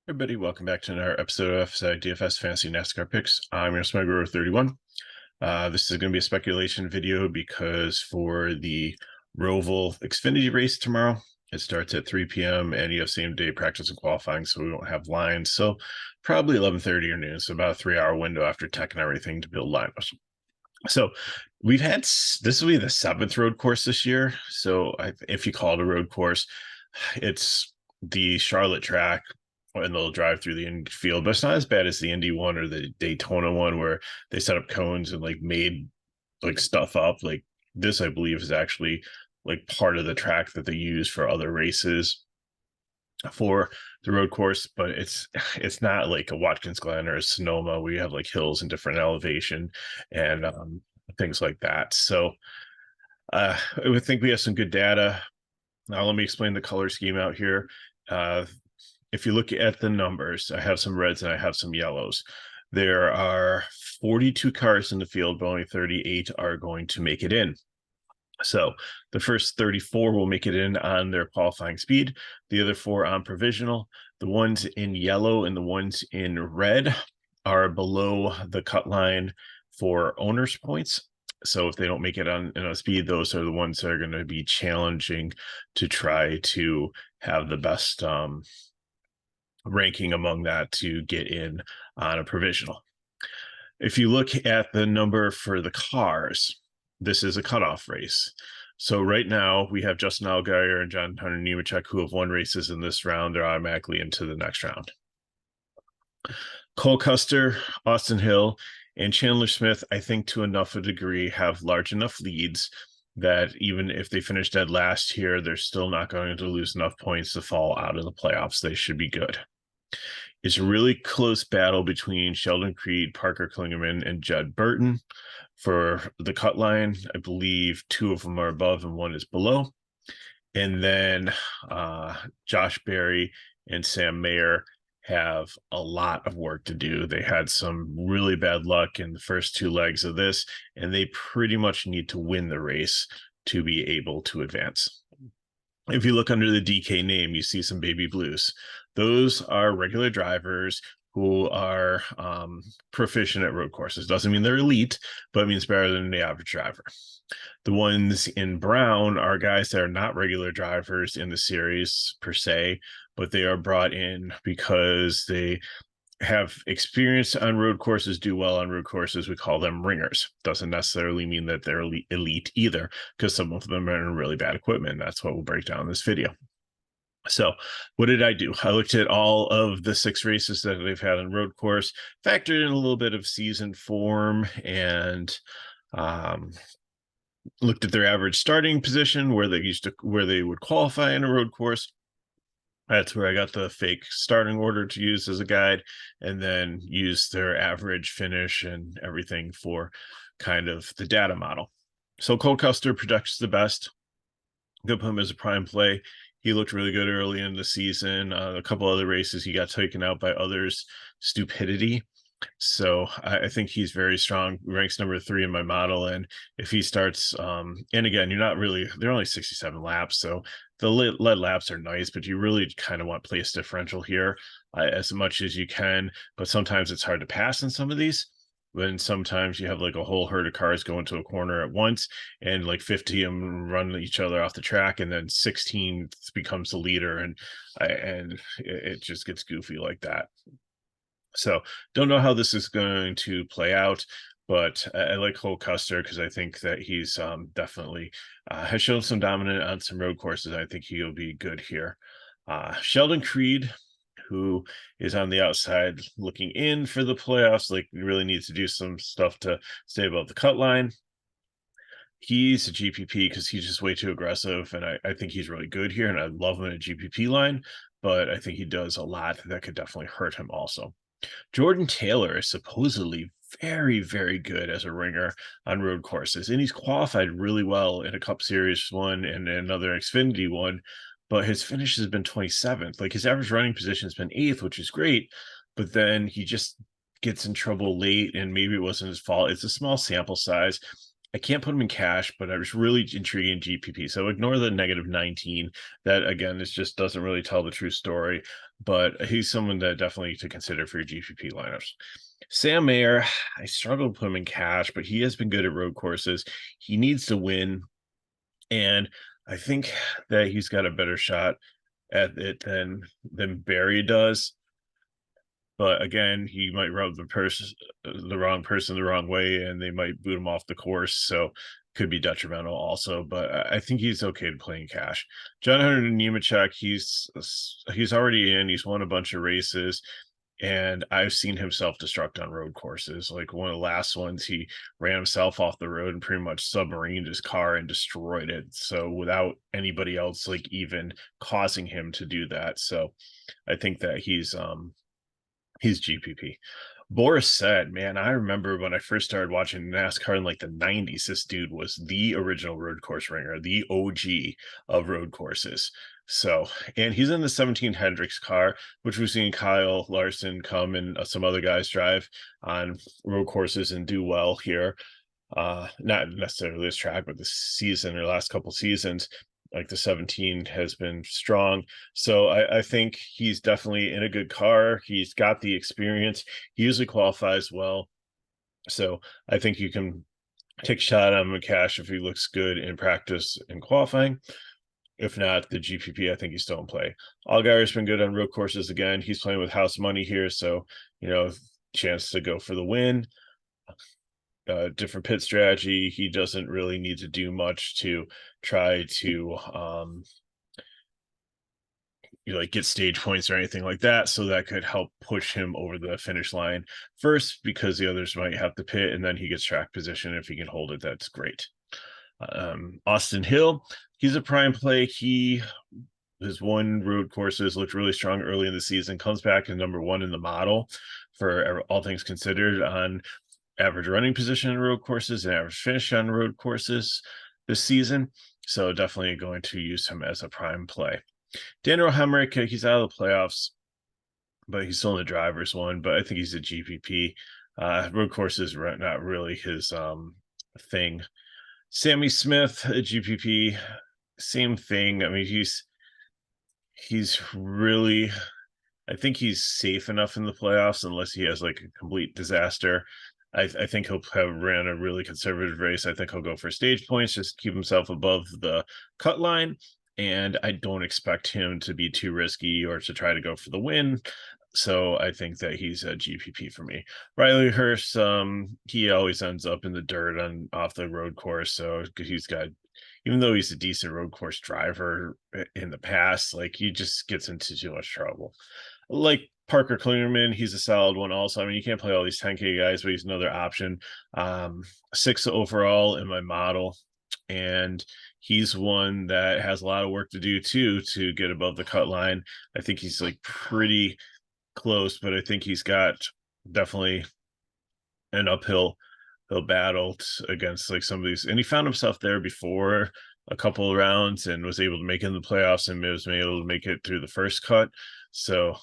Everybody, welcome back to another episode of FSi DFS Fantasy NASCAR Picks. I'm your Smuggler 31. This is going to be a speculation video because for the Roval Xfinity race tomorrow, it starts at 3 p.m. and you have same day practice and qualifying, so we won't have lines. So probably 11:30 or noon, so about a 3-hour window after tech and everything to build lineups. So we've had this will be the 7th road course this year. So if you call it a road course, it's the Charlotte track, and they'll drive through the infield, but it's not as bad as the Indy one or the Daytona one where they set up cones and like made like stuff up. Like this, I believe, is actually like part of the track that they use for other races for the road course, but it's not like a Watkins Glen or a Sonoma where you have like hills and different elevation and things like that. So I would think we have some good data. Now let me explain the color scheme out here. If you look at the numbers, I have some reds and I have some yellows. There are 42 cars in the field, but only 38 are going to make it in. So the first 34 will make it in on their qualifying speed, the other 4 on provisional. The ones in yellow and the ones in red are below the cut line for owners' points. So if they don't make it on a speed, those are the ones that are going to be challenging to try to have the best ranking among that to get in on a provisional. If you look at the number for the cars, this is a cutoff race. So right now we have Justin Allgaier and John Hunter Nemechek who have won races in this round. They're automatically into the next round. Cole Custer, Austin Hill, and Chandler Smith, I think to enough a degree, have large enough leads that even if they finish dead last here, they're still not going to lose enough points to fall out of the playoffs. They should be good. It's a really close battle between Sheldon Creed, Parker Klingerman, and Judd Burton for the cut line. I believe 2 of them are above and 1 is below. And then Josh Berry and Sam Mayer have a lot of work to do. They had some really bad luck in the first 2 legs of this, and they pretty much need to win the race to be able to advance. If you look under the DK name, you see some baby blues. Those are regular drivers who are proficient at road courses. Doesn't mean they're elite, but it means better than the average driver. The ones in brown are guys that are not regular drivers in the series per se, but they are brought in because they have experience on road courses, do well on road courses. We call them ringers. Doesn't necessarily mean that they're elite either, because some of them are in really bad equipment. That's what we'll break down in this video. So what did I do? I looked at all of the 6 races that they've had on road course, factored in a little bit of season form, and looked at their average starting position, where they would qualify in a road course. That's where I got the fake starting order to use as a guide, and then use their average finish and everything for kind of the data model. So Cole Custer projects the best. Good put him as a prime play. He looked really good early in the season. A couple other races, he got taken out by others' stupidity. So I think he's very strong, ranks number 3 in my model. And if he starts, and again, they're only 67 laps. So the lead laps are nice, but you really kind of want place differential here as much as you can. But sometimes it's hard to pass in some of these. When sometimes you have like a whole herd of cars go into a corner at once and like 50 of them run each other off the track, and then 16 becomes the leader, and it just gets goofy like that. So don't know how this is going to play out, but I like Cole Custer because I think that he's definitely has shown some dominant on some road courses. I think he'll be good here. Sheldon Creed, who is on the outside looking in for the playoffs, like really needs to do some stuff to stay above the cut line. He's a GPP because he's just way too aggressive, and I think he's really good here, and I love him in a GPP line, but I think he does a lot that could definitely hurt him also. Jordan Taylor is supposedly very, very good as a ringer on road courses, and he's qualified really well in a Cup Series one and another Xfinity one, but his finish has been 27th. Like his average running position has been 8th, which is great, but then he just gets in trouble late, and maybe it wasn't his fault. It's a small sample size, I can't put him in cash, but I was really intriguing GPP. So ignore the -19. That again, this just doesn't really tell the true story. But he's someone that definitely to consider for your GPP lineups. Sam Mayer, I struggle to put him in cash, but he has been good at road courses. He needs to win, and I think that he's got a better shot at it than Barry does. But again, he might rub the wrong person the wrong way, and they might boot him off the course. So could be detrimental also. But I think he's okay to play in cash. John Hunter Nemechek, he's already in. He's won a bunch of races, and I've seen him self-destruct on road courses. Like one of the last ones, he ran himself off the road and pretty much submarined his car and destroyed it. So without anybody else like even causing him to do that. So I think that he's GPP. Boris said, man, I remember when I first started watching NASCAR in like the 90s, this dude was the original road course ringer, the OG of road courses. So, and he's in the 17 Hendricks car, which we've seen Kyle Larson come and some other guys drive on road courses and do well here. Not necessarily this track, but this season or last couple seasons. Like the 17 has been strong. So I think he's definitely in a good car. He's got the experience. He usually qualifies well. So I think you can take a shot on him in cash if he looks good in practice and qualifying. If not, the GPP, I think he's still in play. Allgaier's been good on road courses again. He's playing with house money here. So, chance to go for the win. Different pit strategy. He doesn't really need to do much to try to get stage points or anything like that. So that could help push him over the finish line first, because the others might have to pit, and then he gets track position. If he can hold it, that's great. Austin Hill, he's a prime play. He has won road courses, looked really strong early in the season, comes back to number one in the model for all things considered on average running position in road courses and average finish on road courses this season. So definitely going to use him as a prime play. Daniel Hemrick, he's out of the playoffs, but he's still in the driver's one. But I think he's a GPP. Road courses are not really his thing. Sammy Smith, a GPP, same thing. I mean, he's really, I think he's safe enough in the playoffs unless he has like a complete disaster. I think he'll have ran a really conservative race. I think he'll go for stage points, just keep himself above the cut line. And I don't expect him to be too risky or to try to go for the win. So I think that he's a GPP for me. Riley Hurst, he always ends up in the dirt off the road course. So he's got, even though he's a decent road course driver in the past, like he just gets into too much trouble. Like Parker Kligerman, he's a solid one also. I mean, you can't play all these 10K guys, but he's another option. 6 overall in my model. And he's one that has a lot of work to do too to get above the cut line. I think he's like pretty close, but I think he's got definitely an uphill battle against like some of these. And he found himself there before a couple of rounds and was able to make it in the playoffs and was able to make it through the first cut. So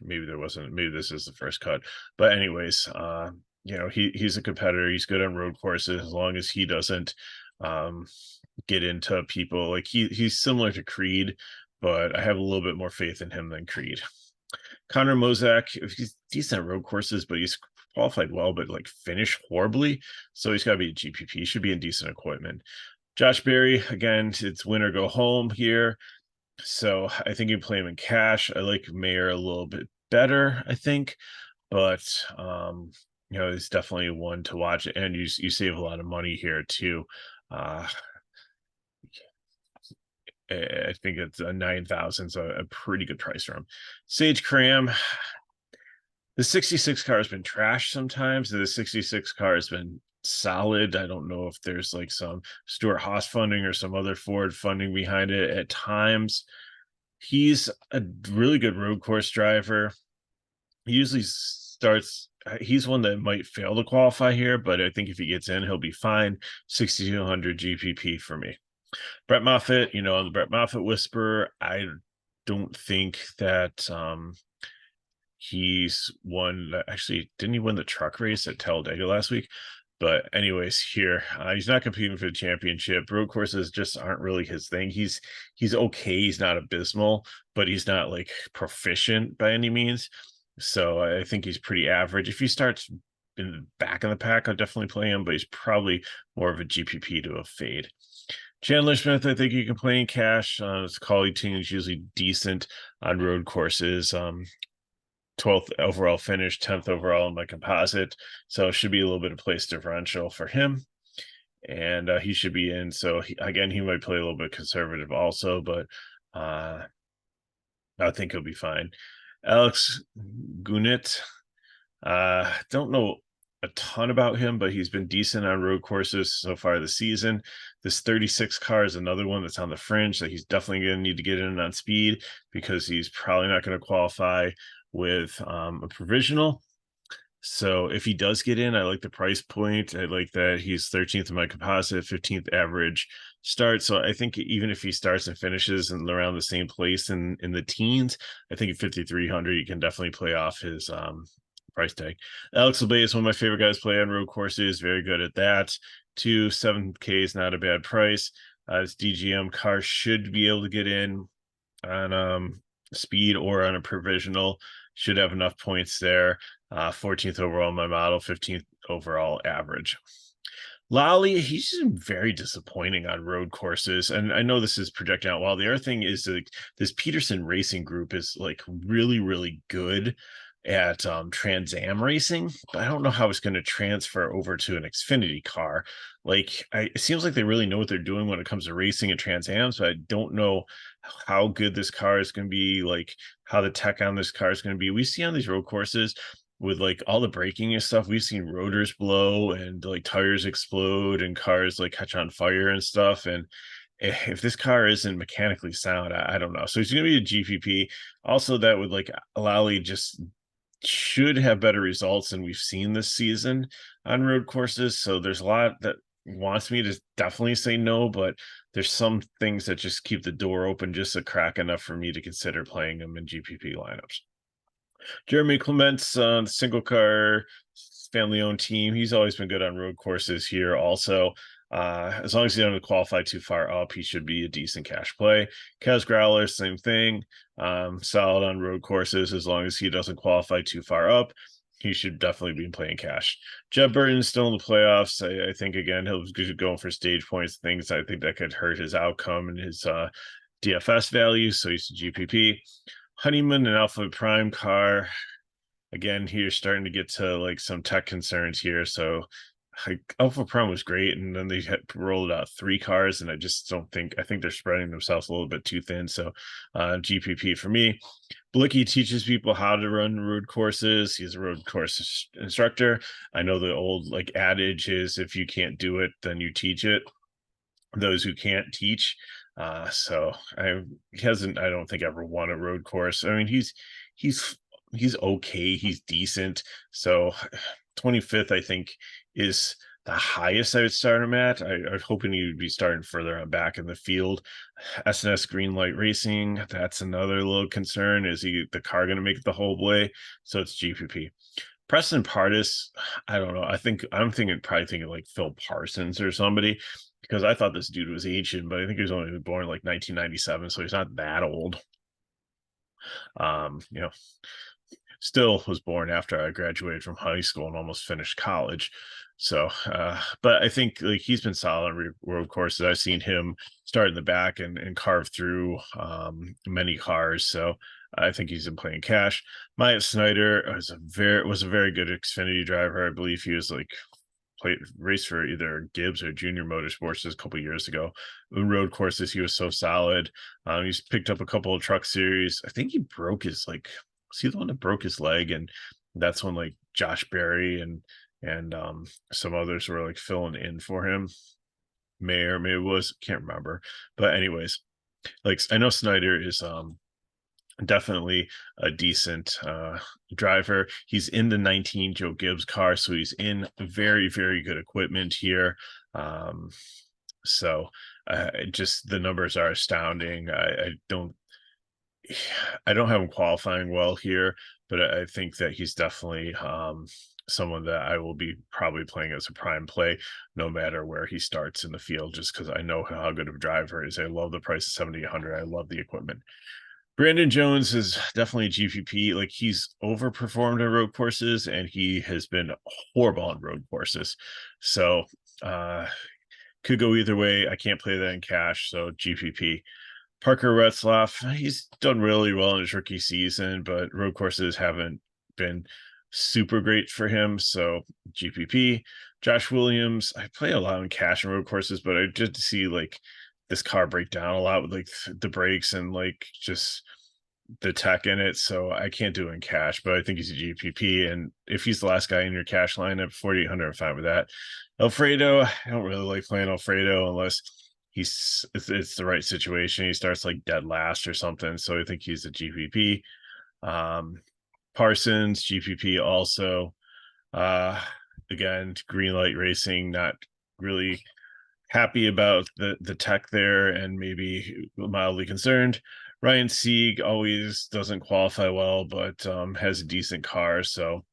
maybe this is the first cut, but anyways, he's a competitor. He's good on road courses as long as he doesn't get into people. Like he's similar to Creed, but I have a little bit more faith in him than Creed. Connor Mozak, he's decent at road courses, but he's qualified well, but like finished horribly. So he's got to be a GPP. He should be in decent equipment. Josh Berry, again, it's win or go home here. So I think you play him in cash. I like Mayer a little bit better, I think, but he's definitely one to watch, and you save a lot of money here too. I think it's a 9,000, so a pretty good price for him. Sage Cram, the 66 car has been trashed sometimes. The 66 car has been solid. I don't know if there's like some Stuart Haas funding or some other Ford funding behind it at times. He's a really good road course driver. He usually he's one that might fail to qualify here, but I think if he gets in, he'll be fine. 6,200 GPP for me. Brett Moffitt, on the Brett Moffitt whisper, I don't think that he's won. Actually, didn't he win the truck race at Talladega last week? But anyways, here he's not competing for the championship. Road courses just aren't really his thing. He's okay. He's not abysmal, but he's not like proficient by any means. So I think he's pretty average. If he starts in the back of the pack, I'll definitely play him, but he's probably more of a GPP to a fade. Chandler Smith, I think you can play in cash. His quality team is usually decent on road courses. 12th overall finish, 10th overall in my composite. So it should be a little bit of place differential for him. And he should be in. So again, he might play a little bit conservative also, but I think he'll be fine. Alex Gunit, don't know a ton about him, but he's been decent on road courses so far this season. This 36 car is another one that's on the fringe that he's definitely going to need to get in on speed because he's probably not going to qualify with a provisional. So if he does get in, I like the price point. I like that he's 13th in my composite, 15th average start. So I think even if he starts and finishes and around the same place in the teens, I think at 5,300 you can definitely play off his price tag. Alex Labate is one of my favorite guys to play on road courses. Very good at that. 7K is not a bad price. His DGM car should be able to get in on speed or on a provisional. Should have enough points there. 14th overall in my model, 15th overall average. Lally, he's just very disappointing on road courses. And I know this is projecting out well. The other thing is like this Peterson Racing Group is like really, really good at Trans Am racing, but I don't know how it's going to transfer over to an Xfinity car. Like, it seems like they really know what they're doing when it comes to racing and Trans Am. So I don't know how good this car is going to be, like how the tech on this car is going to be. We see on these road courses with like all the braking and stuff, we've seen rotors blow and like tires explode and cars like catch on fire and stuff. And if this car isn't mechanically sound, I don't know. So he's going to be a GPP. Also, that would like Lally just should have better results than we've seen this season on road courses. So there's a lot that wants me to definitely say no, but there's some things that just keep the door open just a crack enough for me to consider playing them in GPP lineups. Jeremy Clements, single car, family owned team. He's always been good on road courses here also. As long as he doesn't qualify too far up, he should be a decent cash play. Kaz Growler, same thing. Solid on road courses as long as he doesn't qualify too far up. He should definitely be playing cash. Jeb Burton's still in the playoffs. I think, again, he'll be going for stage points, things I think that could hurt his outcome and his DFS value. So he's a GPP. Honeyman and Alpha Prime car. Again, here starting to get to like some tech concerns here. So Alpha Prime was great, and then they had rolled out 3 cars, and I just don't think, I think they're spreading themselves a little bit too thin. So GPP for me. Blicky teaches people how to run road courses. He's a road course instructor. I know the old like adage is if you can't do it, then you teach it. Those who can't teach. So he hasn't, I don't think, ever won a road course. I mean, he's okay, he's decent. So 25th, I think, is the highest I would start him at. I was hoping he would be starting further on back in the field. SNS Greenlight Racing, that's another little concern. Is the car going to make it the whole way? So it's GPP. Preston Pardis, I don't know. I'm probably thinking like Phil Parsons or somebody, because I thought this dude was ancient, but I think he was only born like 1997, so he's not that old. You know, still was born after I graduated from high school and almost finished college. So, but I think like he's been solid on road courses. I've seen him start in the back and carve through many cars. So I think he's been playing cash. Myatt Snyder was a very good Xfinity driver. I believe he was like raced for either Gibbs or Junior Motorsports a couple years ago. In road courses, he was so solid. He's picked up a couple of truck series. I think he broke his was he the one that broke his leg? And that's when like Josh Berry and some others were like filling in for him. Maybe it was, can't remember. But anyways, like I know Snyder is definitely a decent driver. He's in the 19 Joe Gibbs car, so he's in very, very good equipment here. So just the numbers are astounding. I don't have him qualifying well here, but I think that he's definitely someone that I will be probably playing as a prime play, no matter where he starts in the field, just because I know how good of a driver he is. I love the price of 7,800. I love the equipment. Brandon Jones is definitely GPP. Like, he's overperformed on road courses, and he has been horrible on road courses. So could go either way. I can't play that in cash, so GPP. Parker Retzlaff, he's done really well in his rookie season, but road courses haven't been super great for him, so GPP. Josh Williams, I play a lot in cash and road courses, but I did see like this car break down a lot with like the brakes and like just the tech in it, so I can't do it in cash, but I think he's a GPP, and if he's the last guy in your cash lineup, 4,800, I'm fine with that. Alfredo, I don't really like playing Alfredo unless it's the right situation. He starts like dead last or something, so I think he's a GPP. Parsons, GPP also. Again, green light racing, not really happy about the tech there, and maybe mildly concerned. Ryan Sieg always doesn't qualify well, but has a decent car. So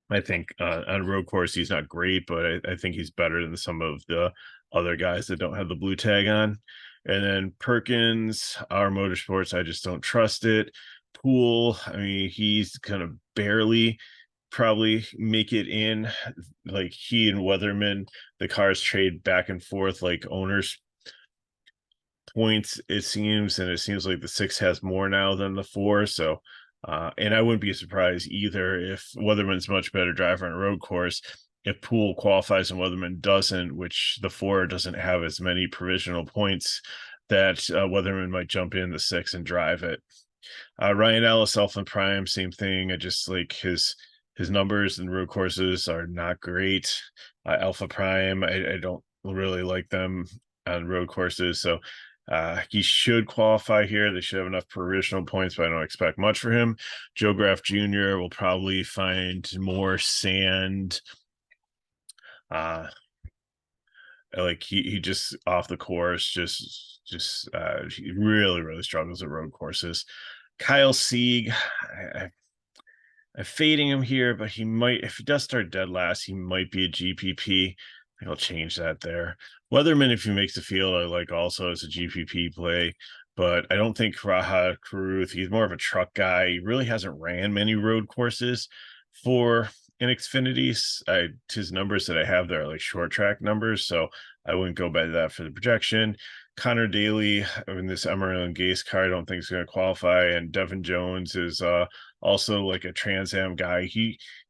I think on road course, he's not great, but I think he's better than some of the other guys that don't have the blue tag on. And then Perkins, our motorsports, I just don't trust it. Pool, I mean, he's gonna barely probably make it in. Like, he and Weatherman, the cars trade back and forth like owners points, it seems, and it seems like the 6 has more now than the 4. So and I wouldn't be surprised either if Weatherman's much better driver on a road course, if Poole qualifies and Weatherman doesn't, which the 4 doesn't have as many provisional points, that Weatherman might jump in the 6 and drive it. Ryan Ellis, Alpha Prime, same thing. I just like his numbers and road courses are not great. Alpha Prime, I don't really like them on road courses, so he should qualify here. They should have enough provisional points, but I don't expect much for him. Joe Graff Jr. will probably find more sand. Like he just off the course, he really struggles at road courses. Kyle Sieg, I'm fading him here, but he might, if he does start dead last, he might be a GPP. I think I'll change that there. Weatherman, if he makes the field, I like also as a GPP play, but I don't think Raha Caruth, he's more of a truck guy. He really hasn't ran many road courses for an Xfinity. His numbers that I have there are like short track numbers, so I wouldn't go by that for the projection. Connor Daly in this Emerald and Gase car, I don't think is going to qualify, and Devin Jones is also like a Trans Am guy.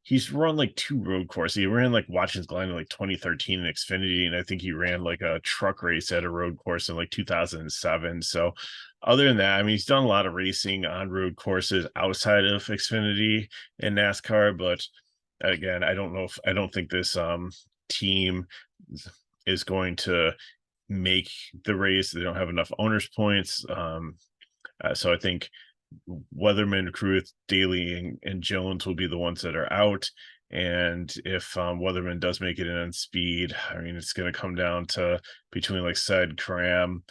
He's run like 2 road courses. He ran like Watkins Glen in like 2013 in Xfinity, and I think he ran like a truck race at a road course in like 2007. So other than that, I mean, he's done a lot of racing on road courses outside of Xfinity and NASCAR, but again, I don't think this team is going to make the race. They don't have enough owners points. So I think Weatherman, Caruth, Daly, and Jones will be the ones that are out. And if Weatherman does make it in on speed, I mean, it's going to come down to between like said Cram,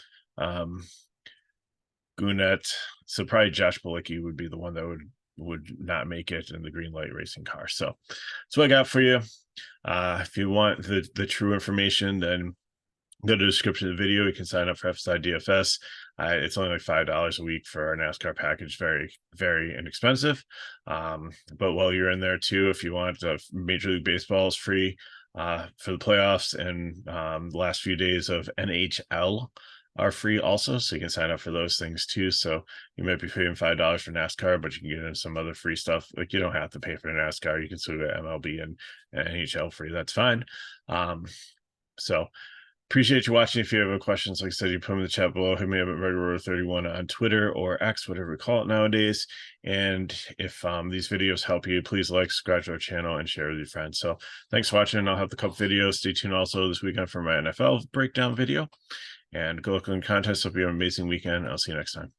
Gounet. So probably Josh Bilicki would be the one that would not make it in the green light racing car. So that's what I got for you. If you want the true information, then go to the description of the video. You can sign up for FSi DFS. It's only like $5 a week for our NASCAR package. Very inexpensive. But while you're in there too, if you want, Major League Baseball is free for the playoffs, and the last few days of NHL are free also, so you can sign up for those things too. So you might be paying $5 for NASCAR, but you can get in some other free stuff. Like, you don't have to pay for NASCAR. You can still get MLB and NHL free. That's fine. So appreciate you watching. If you have any questions, like I said, you put them in the chat below. Hit me up at RegRotor31 on Twitter or X, whatever we call it nowadays. And if these videos help you, please like, subscribe to our channel, and share with your friends. So thanks for watching. I'll have the couple videos. Stay tuned also this weekend for my NFL breakdown video. And go look on contests. Hope you have an amazing weekend. I'll see you next time.